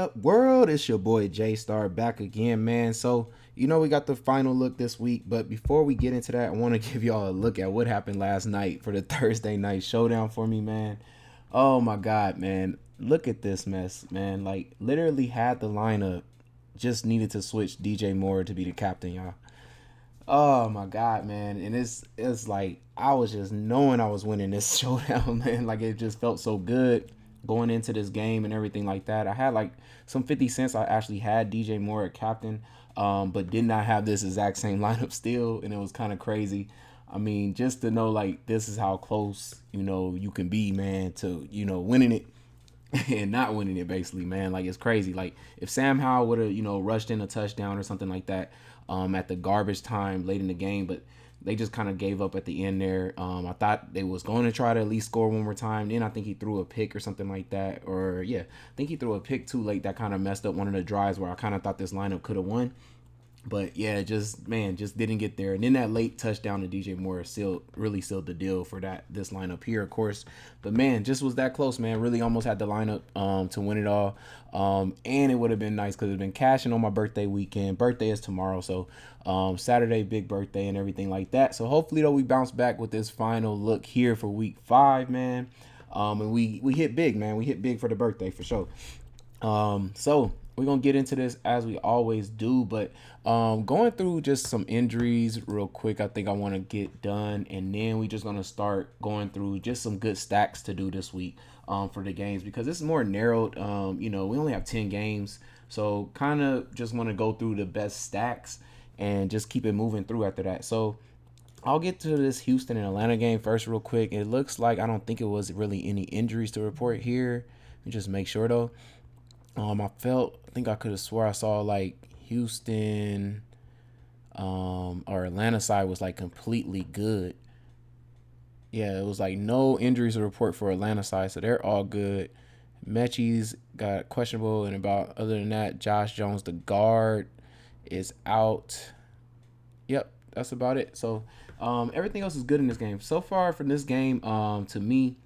Up world, it's your boy J Star back again, man. So we got the final look this week, but before we get into that, I want to give y'all a look at what happened last night for the Thursday night showdown for me, man. Oh my god, man. Look at this mess, man. Like literally had the lineup, just needed to switch DJ Moore to be the captain, y'all. Oh my god, man. And it's like I was just knowing I was winning this showdown, man. Like it just felt so good going into this game and everything like that. I had like some 50 cents. I actually had DJ Moore at captain, but did not have this exact same lineup still, and it was kind of crazy. I mean, just to know like this is how close, you can be, man, to, winning it and not winning it basically, man. Like it's crazy. Like if Sam Howell would have, rushed in a touchdown or something like that, at the garbage time late in the game, but they just kind of gave up at the end there. I thought they was going to try to at least score one more time. Then I think he threw a pick or something like that. Or yeah, I think he threw a pick too late that kind of messed up one of the drives where I kind of thought this lineup could have won. But yeah, just didn't get there. And then that late touchdown to DJ Moore really sealed the deal for this lineup here, of course. But man, just was that close, man. Really almost had the lineup to win it all. And it would have been nice because it's been cashing on my birthday weekend. Birthday is tomorrow, so Saturday, big birthday and everything like that. So hopefully though we bounce back with this final look here for week 5, man. And we hit big, man. We hit big for the birthday for sure. So we're gonna get into this as we always do, but going through just some injuries real quick. I think I want to get done, and then we just gonna start going through just some good stacks to do this week for the games because it's more narrowed. We only have 10 games, so kind of just want to go through the best stacks and just keep it moving through after that. So I'll get to this Houston and Atlanta game first real quick. It looks like I don't think it was really any injuries to report here. Let me just make sure though. I think I could have swore I saw like Houston, or Atlanta side was like completely good. Yeah, it was like no injuries to report for Atlanta side, so they're all good. Mechie's got questionable, and about other than that, Josh Jones, the guard, is out. Yep, that's about it. So, everything else is good in this game so far. From this game, to me,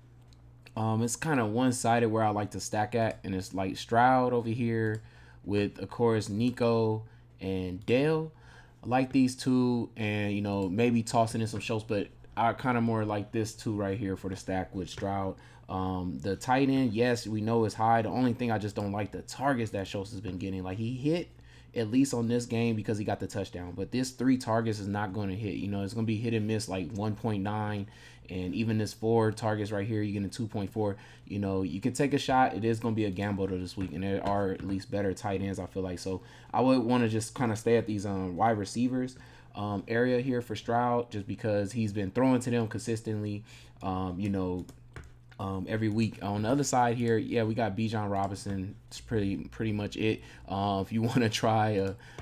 it's kind of one sided where I like to stack at, and it's like Stroud over here with, of course, Nico and Dale. I like these two, and maybe tossing in some Schultz, but I kind of more like this two right here for the stack with Stroud. The tight end, yes, we know is high. The only thing I just don't like the targets that Schultz has been getting. Like he hit at least on this game because he got the touchdown. But this 3 targets is not going to hit. It's going to be hit and miss like 1.9. And even this 4 targets right here, you get a 2.4. You can take a shot. It is going to be a gamble though this week. And there are at least better tight ends, I feel like. So I would want to just kind of stay at these wide receivers area here for Stroud just because he's been throwing to them consistently. Every week. On the other side here, yeah, we got Bijan Robinson. It's pretty much it. If you want to try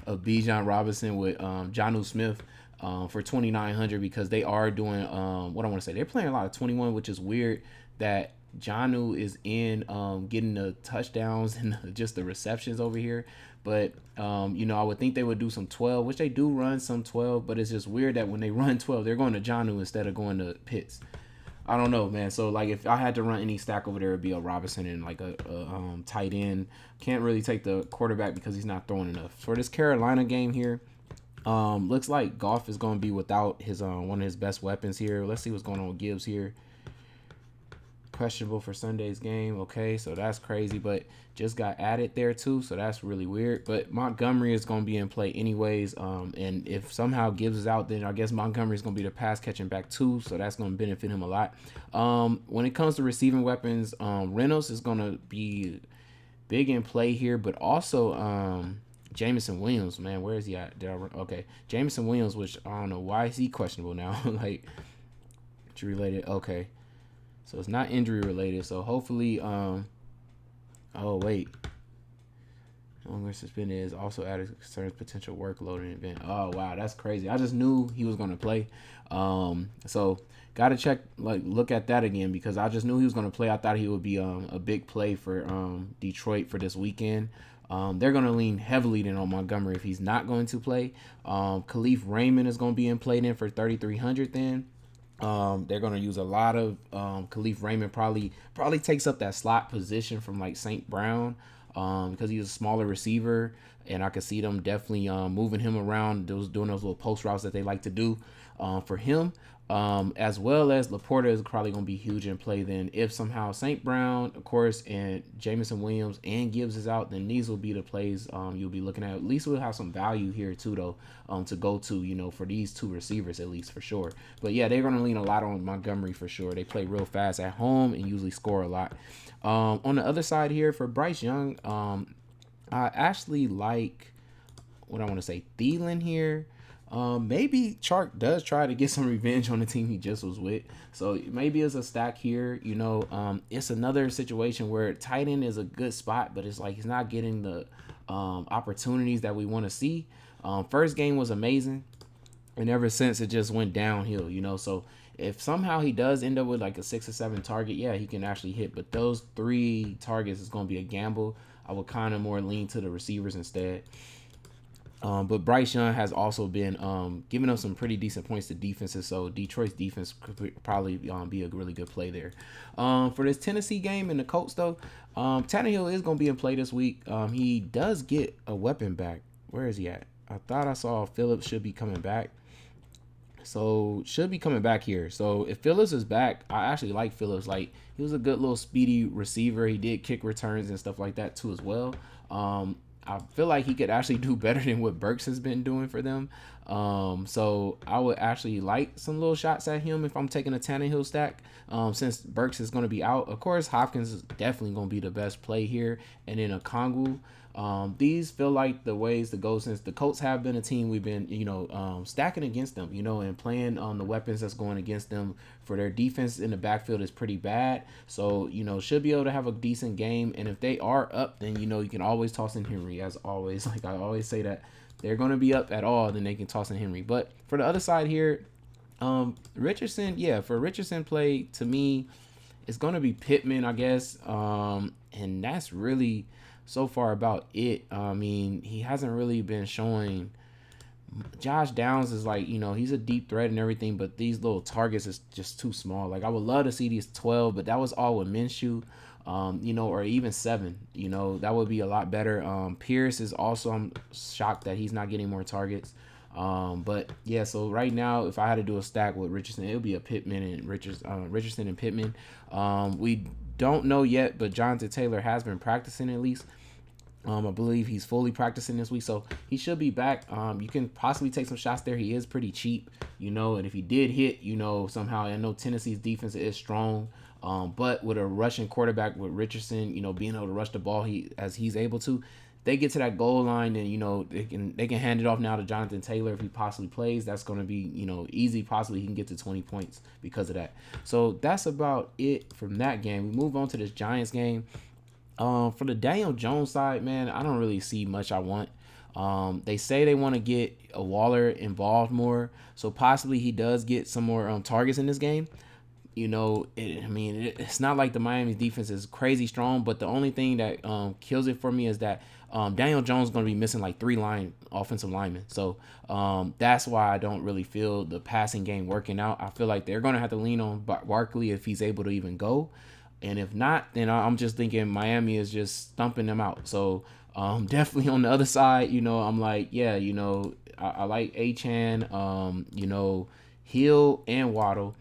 a Bijan Robinson with Jonnu Smith for 2,900 because they are doing what I want to say. They're playing a lot of 21, which is weird that Jonnu is in getting the touchdowns and just the receptions over here. But I would think they would do some 12, which they do run some 12, but it's just weird that when they run 12, they're going to Jonnu instead of going to Pitts. I don't know, man. So like, if I had to run any stack over there, it'd be a Robinson and like a tight end. Can't really take the quarterback because he's not throwing enough. For this Carolina game here, looks like Goff is going to be without his one of his best weapons here. Let's see what's going on with Gibbs here. Questionable for Sunday's game. Okay, so that's crazy, but just got added there too, so that's really weird. But Montgomery is going to be in play anyways, and if somehow Gibbs is out, then I guess Montgomery is going to be the pass catching back too, so that's going to benefit him a lot. When it comes to receiving weapons, Reynolds is going to be big in play here, but also Jameson Williams, man, where is he at? Okay, Jameson Williams, which I don't know why is he questionable now. Like, related. Okay. So it's not injury related. So hopefully, oh wait, longer suspended is also added concerns potential workload in event. Oh wow, that's crazy. I just knew he was gonna play. So gotta check, like look at that again because I just knew he was gonna play. I thought he would be a big play for Detroit for this weekend. They're gonna lean heavily then on Montgomery if he's not going to play. Khalif Raymond is gonna be in play then for 3,300 then. They're gonna use a lot of Khalif Raymond. Probably takes up that slot position from like St. Brown. because he's a smaller receiver, and I could see them definitely moving him around, doing those little post routes that they like to do for him. As well as Laporta is probably going to be huge in play. Then, if somehow St. Brown, of course, and Jamison Williams and Gibbs is out, then these will be the plays you'll be looking at. At least we'll have some value here too, though, to go to, for these two receivers at least for sure. But yeah, they're going to lean a lot on Montgomery for sure. They play real fast at home and usually score a lot. On the other side here for Bryce Young, I actually like what I want to say, Thielen here. Maybe Chark does try to get some revenge on the team he just was with. So maybe it's a stack here. It's another situation where tight end is a good spot, but it's like he's not getting the opportunities that we want to see. First game was amazing, and ever since it just went downhill. So if somehow he does end up with like a 6 or 7 target, yeah, he can actually hit. But those 3 targets is going to be a gamble. I would kind of more lean to the receivers instead. But Bryce Young has also been giving up some pretty decent points to defenses, so Detroit's defense could probably be a really good play there. For this Tennessee game and the Colts, though, Tannehill is going to be in play this week. He does get a weapon back. Where is he at? I thought I saw Phillips should be coming back. So should be coming back here. So if Phillips is back, I actually like Phillips. Like, he was a good little speedy receiver. He did kick returns and stuff like that too as well. I feel like he could actually do better than what Burks has been doing for them. So I would actually like some little shots at him if I'm taking a Tannehill stack. Since Burks is going to be out, of course Hopkins is definitely going to be the best play here, and then a Kongwu. These feel like the ways to go, since the Colts have been a team we've been, stacking against them, and playing on the weapons that's going against them. For their defense in the backfield is pretty bad. So, should be able to have a decent game. And if they are up, then, you can always toss in Henry, as always. Like I always say, that they're going to be up at all, then they can toss in Henry. But for the other side here, Richardson, for Richardson play, to me, it's going to be Pittman, I guess. And that's really so far about it. I mean, he hasn't really been showing. Josh Downs is like, he's a deep threat and everything, but these little targets is just too small. Like, I would love to see these 12, but that was all with Minshew, or even 7. That would be a lot better. Pierce is also, I'm shocked that he's not getting more targets. But yeah, so right now, if I had to do a stack with Richardson, it would be a Pittman and Richardson and Pittman. We don't know yet, but Jonathan Taylor has been practicing at least. I believe he's fully practicing this week, so he should be back. You can possibly take some shots there. He is pretty cheap, and if he did hit, somehow, I know Tennessee's defense is strong, but with a rushing quarterback with Richardson, being able to rush the ball as he's able to, they get to that goal line, and they can hand it off now to Jonathan Taylor if he possibly plays. That's going to be easy. Possibly he can get to 20 points because of that. So that's about it from that game. We move on to this Giants game. For the Daniel Jones side, man, I don't really see much I want. They say they want to get a Waller involved more, so possibly he does get some more targets in this game. It's not like the Miami defense is crazy strong, but the only thing that kills it for me is that Daniel Jones is going to be missing like 3 offensive linemen. So that's why I don't really feel the passing game working out. I feel like they're going to have to lean on Barkley if he's able to even go. And if not, then I'm just thinking Miami is just stumping them out. So definitely on the other side, I'm like, I like Achane, Hill and Waddle.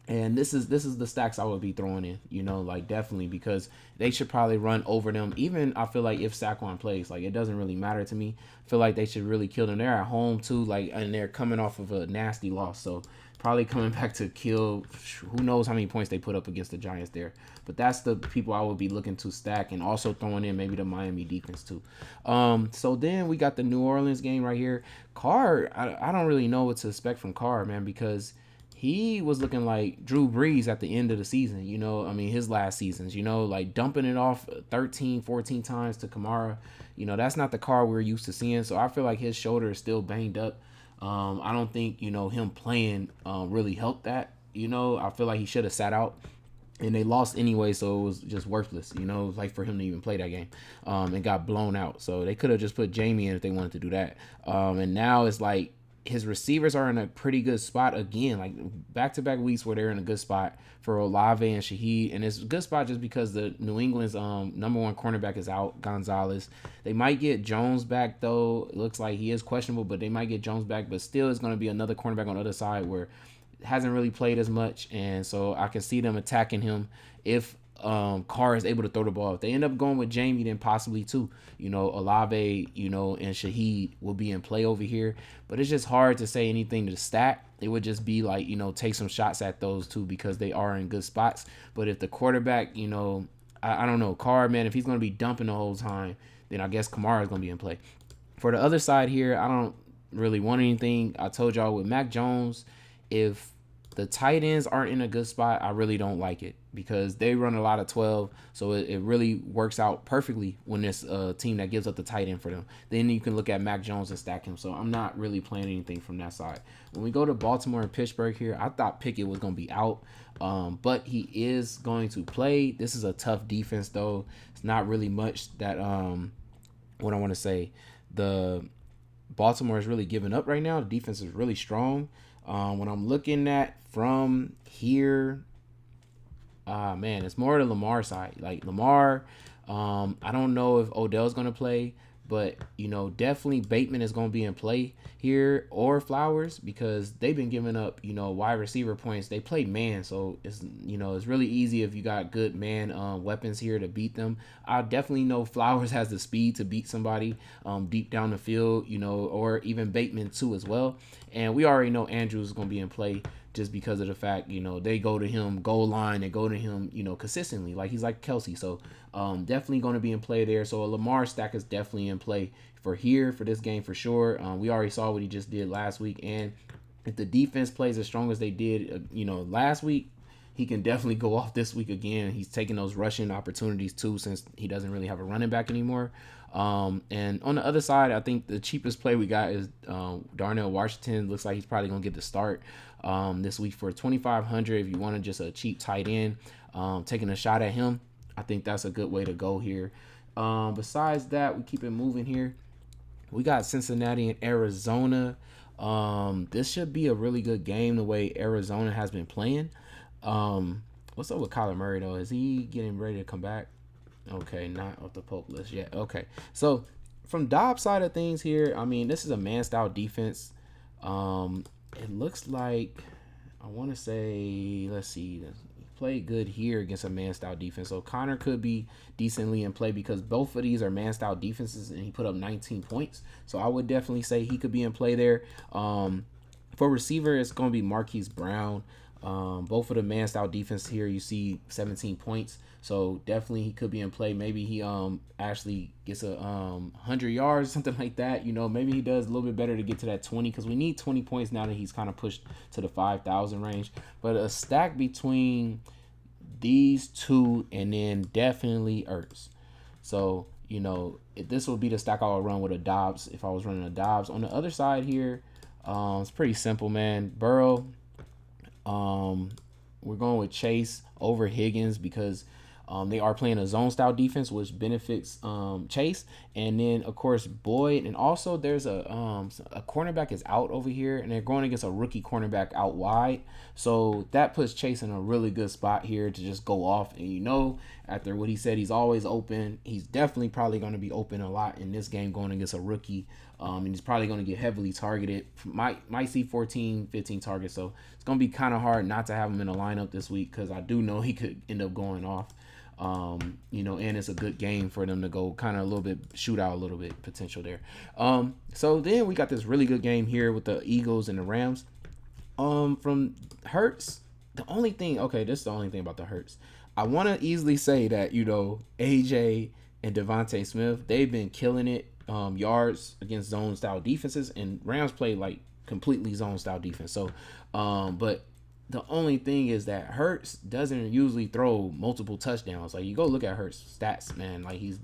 And this is the stacks I would be throwing in, like definitely, because they should probably run over them. Even I feel like if Saquon plays, like it doesn't really matter to me. I feel like they should really kill them. They're at home too, like, and they're coming off of a nasty loss. So probably coming back to kill, who knows how many points they put up against the Giants there. But that's the people I would be looking to stack, and also throwing in maybe the Miami defense too. So then we got the New Orleans game right here. Carr, I don't really know what to expect from Carr, man, because he was looking like Drew Brees at the end of the season, his last seasons, like dumping it off 13, 14 times to Kamara. That's not the Carr we're used to seeing. So I feel like his shoulder is still banged up. I don't think, him playing really helped that. I feel like he should have sat out. And they lost anyway, so it was just worthless, like for him to even play that game, and got blown out. So they could have just put Jamie in if they wanted to do that. And now it's like, his receivers are in a pretty good spot again, like back-to-back weeks where they're in a good spot for Olave and Shaheed, and it's a good spot just because the New England's number one cornerback is out, Gonzalez. They might get Jones back though. It looks like he is questionable, but they might get Jones back. But still, it's going to be another cornerback on the other side where hasn't really played as much, and so I can see them attacking him if Carr is able to throw the ball. If they end up going with Jamie, then possibly too. Olave, and Shaheed will be in play over here. But it's just hard to say anything to stack. It would just be like, take some shots at those two because they are in good spots. But if the quarterback, I don't know, Carr, man, if he's going to be dumping the whole time, then I guess Kamara is going to be in play. For the other side here, I don't really want anything. I told y'all with Mac Jones, if the tight ends aren't in a good spot, I really don't like it because they run a lot of 12, so it really works out perfectly when it's a team that gives up the tight end for them. Then you can look at Mac Jones and stack him, so I'm not really playing anything from that side. When we go to Baltimore and Pittsburgh here, I thought Pickett was going to be out, but he is going to play. This is a tough defense, though. It's not really much that, what I want to say, the Baltimore is really giving up right now. The defense is really strong. When I'm looking at from here, man, it's more the Lamar side. Like Lamar, I don't know if Odell's going to play, but, definitely Bateman is going to be in play here or Flowers because they've been giving up, wide receiver points. They play man, so it's really easy if you got good man weapons here to beat them. I definitely know Flowers has the speed to beat somebody deep down the field, or even Bateman too as well. And we already know Andrews is going to be in play just because of the fact, they go to him goal line, they go to him, consistently. Like he's like Kelsey. So definitely going to be in play there. So a Lamar stack is definitely in play for this game for sure. We already saw what he just did last week. And if the defense plays as strong as they did, last week, he can definitely go off this week again. He's taking those rushing opportunities too since he doesn't really have a running back anymore. And on the other side, I think the cheapest play we got is Darnell Washington. Looks like he's probably going to get the start this week for $2,500. If you wanted just a cheap tight end, taking a shot at him, I think that's a good way to go here. Besides that, we keep it moving here. We got Cincinnati and Arizona. This should be a really good game the way Arizona has been playing. What's up with Kyler Murray, though? Is he getting ready to come back? Okay, not off the Pope list yet. Okay, so from Dobbs' side of things here, I mean, this is a man-style defense. It looks like, I want to say, let's see, he played good here against a man-style defense. So Connor could be decently in play because both of these are man-style defenses, and he put up 19 points. So I would definitely say he could be in play there. For receiver, it's going to be Marquise Brown. Both of the man-style defense here, you see 17 points. So definitely he could be in play. Maybe he actually gets a 100 yards, something like that. Maybe he does a little bit better to get to that 20 because we need 20 points now that he's kind of pushed to the 5,000 range. But a stack between these two and then definitely Ertz. So, this would be the stack I would run with a Dobbs if I was running a Dobbs. On the other side here, it's pretty simple, man. Burrow. We're going with Chase over Higgins because they are playing a zone style defense, which benefits Chase, and then of course Boyd, and also there's a cornerback is out over here, and they're going against a rookie cornerback out wide, so that puts Chase in a really good spot here to just go off. And after what he said, he's always open. He's definitely probably going to be open a lot in this game going against a rookie. And he's probably going to get heavily targeted. Might see 14, 15 targets. So it's going to be kind of hard not to have him in a lineup this week because I do know he could end up going off. And it's a good game for them to go kind of a little bit shoot out a little bit potential there. So then we got this really good game here with the Eagles and the Rams. From Hurts, this is the only thing about the Hurts. I want to easily say that, AJ and Devontae Smith, they've been killing it. Yards against zone style defenses, and Rams play like completely zone style defense. So, but the only thing is that Hurts doesn't usually throw multiple touchdowns. Like you go look at Hurts stats, man. Like he's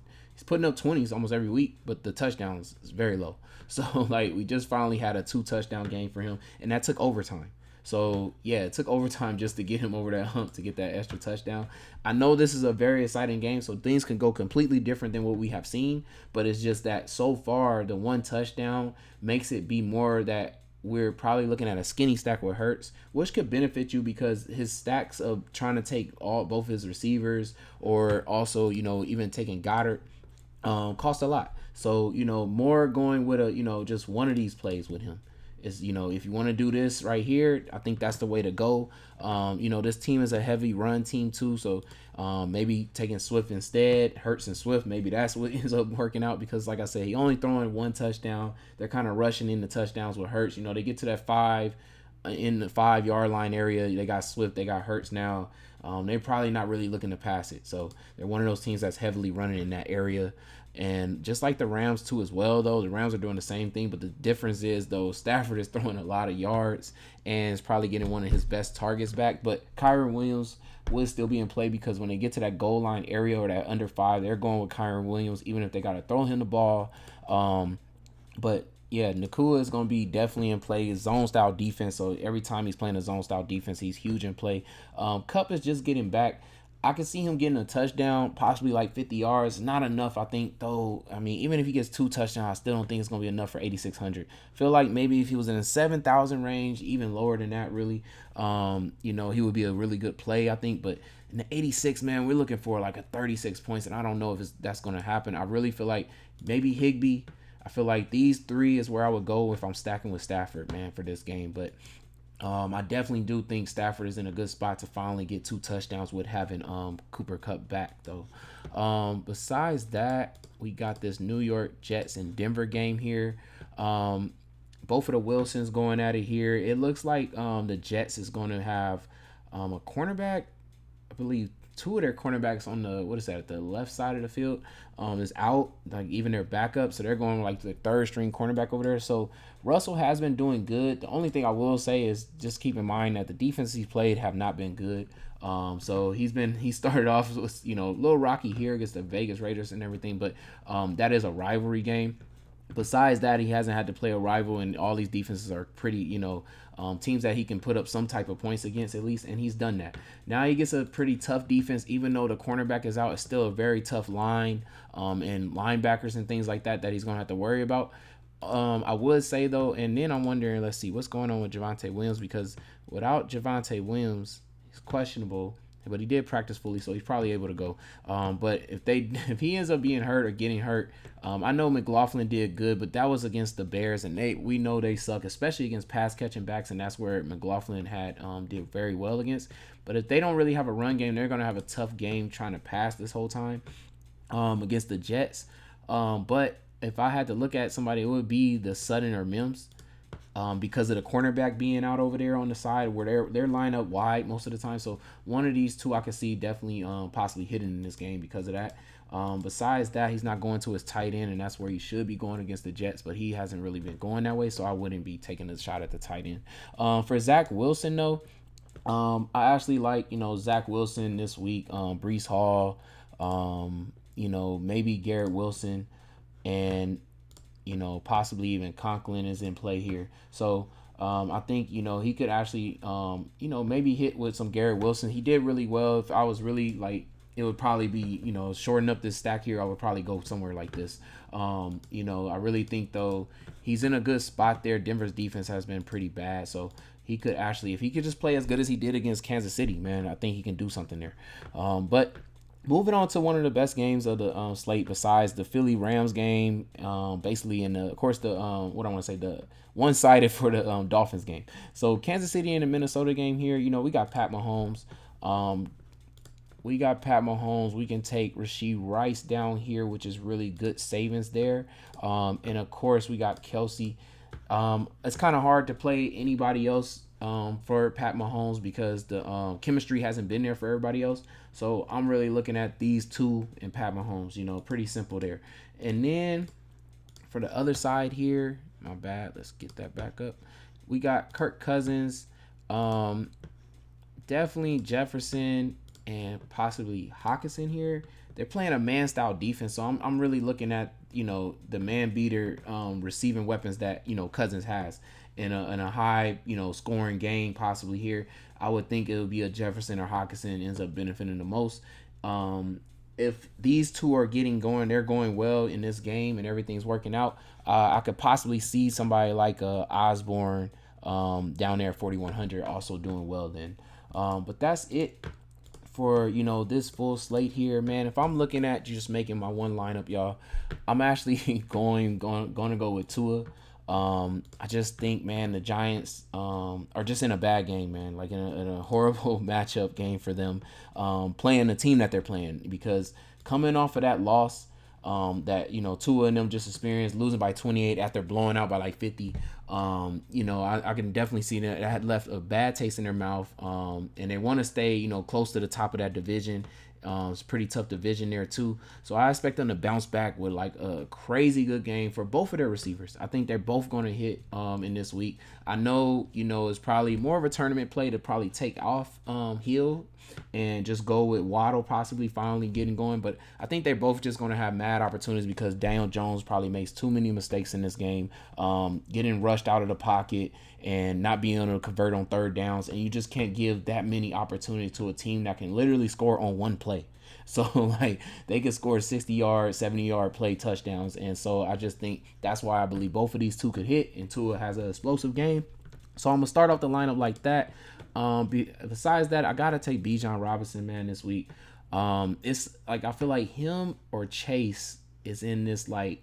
putting up 20s almost every week, but the touchdowns is very low. So like we just finally had a 2 touchdown game for him, and that took overtime. So, yeah, it took overtime just to get him over that hump to get that extra touchdown. I know this is a very exciting game, so things can go completely different than what we have seen. But it's just that so far, the 1 touchdown makes it be more that we're probably looking at a skinny stack with Hurts, which could benefit you because his stacks of trying to take all both his receivers or also even taking Goddard cost a lot. So more going with a just one of these plays with him is if you want to do this right here, I think that's the way to go. This team is a heavy run team too, so maybe taking Swift instead, Hurts and Swift, maybe that's what ends up working out because like I said, he only throwing one touchdown. They're kind of rushing into touchdowns with Hurts. They get to that 5 in the 5 yard line area. They got Swift, they got Hurts now. They're probably not really looking to pass it, so they're one of those teams that's heavily running in that area. And just like the Rams too as well, though the Rams are doing the same thing, but the difference is though Stafford is throwing a lot of yards and is probably getting one of his best targets back. But Kyren Williams would still be in play because when they get to that goal line area or that under 5, they're going with Kyren Williams even if they got to throw him the ball. But yeah, Nakua is going to be definitely in play. His zone style defense, so every time he's playing a zone style defense, he's huge in play. Cup is just getting back. I can see him getting a touchdown, possibly like 50 yards. Not enough, I think, though. I mean, even if he gets 2 touchdowns, I still don't think it's going to be enough for 8,600. Feel like maybe if he was in the 7,000 range, even lower than that, really, he would be a really good play, I think. But in the 86, man, we're looking for like a 36 points, and I don't know if that's going to happen. I really feel like maybe Higbee. I feel like these 3 is where I would go if I'm stacking with Stafford, man, for this game. But I definitely do think Stafford is in a good spot to finally get 2 touchdowns with having Cooper Kupp back, though. Besides that, we got this New York Jets and Denver game here. Both of the Wilsons going at it here. It looks like the Jets is going to have a cornerback, I believe 2 of their cornerbacks on the left side of the field is out, like even their backup, so they're going like the 3rd string cornerback over there. So Russell has been doing good. The only thing I will say is just keep in mind that the defenses he's played have not been good. So he started off with a little rocky here against the Vegas Raiders and everything, but that is a rivalry game. Besides that, he hasn't had to play a rival, and all these defenses are pretty, teams that he can put up some type of points against at least, and he's done that. Now he gets a pretty tough defense, even though the cornerback is out. It's still a very tough line, and linebackers and things like that he's going to have to worry about. I would say, though, and then I'm wondering, let's see, what's going on with Javonte Williams, because without Javonte Williams, he's questionable. But he did practice fully, so he's probably able to go. But if he ends up being hurt or getting hurt, I know McLaughlin did good, but that was against the Bears, and we know they suck, especially against pass catching backs, and that's where McLaughlin did very well against. But if they don't really have a run game, they're gonna have a tough game trying to pass this whole time against the Jets. But if I had to look at somebody, it would be the Sutton or Mims. Because of the cornerback being out over there on the side where they're lined up wide most of the time. So one of these 2 I could see definitely possibly hitting in this game because of that. Besides that, he's not going to his tight end, and that's where he should be going against the Jets, but he hasn't really been going that way, so I wouldn't be taking a shot at the tight end. For Zach Wilson, though, I actually like, Zach Wilson this week, Breece Hall, maybe Garrett Wilson, and possibly even Conklin is in play here. So I think, he could actually, maybe hit with some Garrett Wilson. He did really well. If I was really like, it would probably be, shorten up this stack here, I would probably go somewhere like this. I really think, though, he's in a good spot there. Denver's defense has been pretty bad. So he could actually, if he could just play as good as he did against Kansas City, man, I think he can do something there. But moving on to one of the best games of the slate besides the Philly Rams game, basically, and of course the the one-sided for the Dolphins game. So Kansas City and the Minnesota game here, we got Pat Mahomes. We can take Rashee Rice down here, which is really good savings there. And of course we got Kelsey. It's kind of hard to play anybody else for Pat Mahomes because the chemistry hasn't been there for everybody else. So I'm really looking at these 2 and Pat Mahomes, pretty simple there. And then for the other side here, my bad, let's get that back up. We got Kirk Cousins, definitely Jefferson, and possibly Hawkinson here. They're playing a man-style defense, so I'm really looking at, the man-beater receiving weapons that, Cousins has in a high, scoring game possibly here. I would think it would be a Jefferson or Hawkinson ends up benefiting the most. if these two are getting going, they're going well in this game and everything's working out. I could possibly see somebody like Osborne down there at 4,100 also doing well then. But that's it for this full slate here, man. If I'm looking at just making my one lineup, y'all, I'm actually going to go with Tua. I just think, man, the Giants are just in a bad game, man. Like in a horrible matchup game for them, playing the team that they're playing, because coming off of that loss, that Tua and them just experienced, losing by 28 after blowing out by like 50. I can definitely see that it had left a bad taste in their mouth. And they want to stay close to the top of that division. It's a pretty tough division there too. So I expect them to bounce back with like a crazy good game for both of their receivers. I think they're both going to hit in this week. I know, it's probably more of a tournament play to probably take off Hill and just go with Waddle possibly finally getting going. But I think they're both just going to have mad opportunities because Daniel Jones probably makes too many mistakes in this game, getting rushed out of the pocket and not being able to convert on third downs. And you just can't give that many opportunities to a team that can literally score on one play. So, like, they could score 60-yard, 70-yard play touchdowns. And so I just think that's why I believe both of these two could hit, and Tua has an explosive game. So I'm going to start off the lineup like that. Besides that, I got to take Bijan Robinson, man, this week. It's like I feel like him or Chase is in this, like,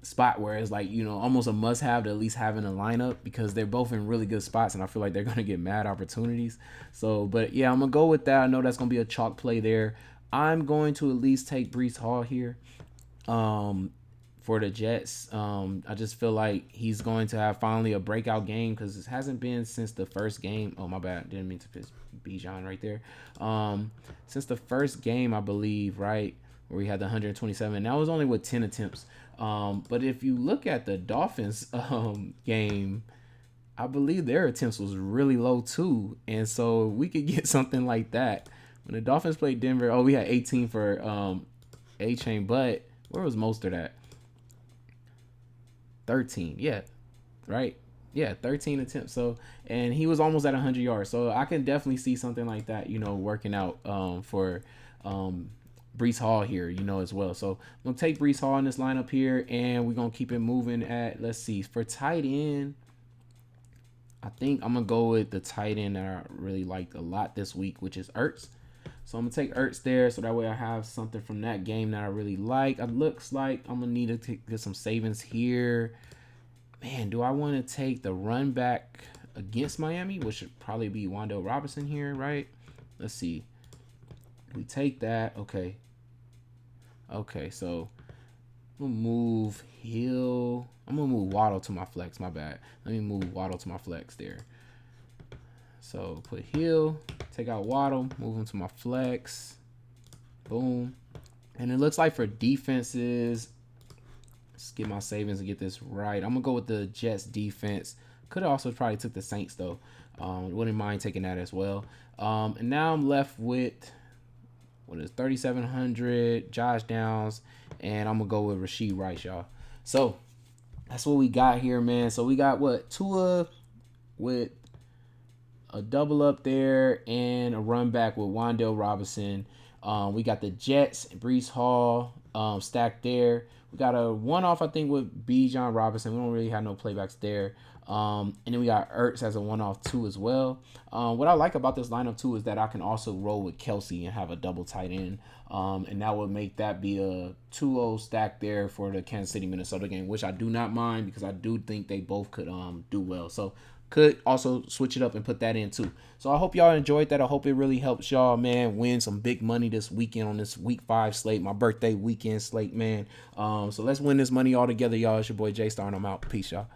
spot where it's like, almost a must-have to at least have in a lineup because they're both in really good spots, and I feel like they're going to get mad opportunities. So, but yeah, I'm going to go with that. I know that's going to be a chalk play there. I'm going to at least take Breece Hall here for the Jets. I just feel like he's going to have finally a breakout game because it hasn't been since the first game. Oh, my bad. Didn't mean to piss Bijan right there. Since the first game, I believe, right, where we had the 127. That was only with 10 attempts. But if you look at the Dolphins game, I believe their attempts was really low too. And so we could get something like that. When the Dolphins played Denver, we had 18 for A-Chain, but where was Mostert at? 13. Yeah. Right? Yeah, 13 attempts. So, and he was almost at 100 yards. So I can definitely see something like that, working out for Breece Hall here, as well. So I'm going to take Breece Hall in this lineup here, and we're going to keep it moving at, let's see, for tight end, I think I'm going to go with the tight end that I really liked a lot this week, which is Ertz. So I'm going to take Ertz there, so that way I have something from that game that I really like. It looks like I'm going to need to get some savings here. Man, do I want to take the run back against Miami, which should probably be Wan'Dale Robinson here, right? Let's see. We take that. Okay, so I'm going to move Hill. I'm going to move Waddle to my flex. My bad. Let me move Waddle to my flex there. So put Hill, take out Waddle, move him to my flex. Boom. And it looks like for defenses, let's get my savings and get this right. I'm going to go with the Jets defense. Could have also probably took the Saints, though. Wouldn't mind taking that as well. And now I'm left with 3,700, Josh Downs, and I'm going to go with Rashee Rice, y'all. So that's what we got here, man. So we got Tua with a double up there and a run back with Wan'Dale Robinson. We got the Jets, Breece Hall stacked there. We got a one-off, I think, with Bijan Robinson. We don't really have no playbacks there. And then we got Ertz as a one-off too as well. What I like about this lineup too is that I can also roll with Kelsey and have a double tight end. And that would make that be a 2-0 stack there for the Kansas City Minnesota game, which I do not mind because I do think they both could do well. So could also switch it up and put that in too. So I hope y'all enjoyed that. I hope it really helps y'all, man, win some big money this weekend on this week 5 slate, my birthday weekend slate, man. So let's win this money all together, y'all. It's your boy J Star, and I'm out. Peace, y'all.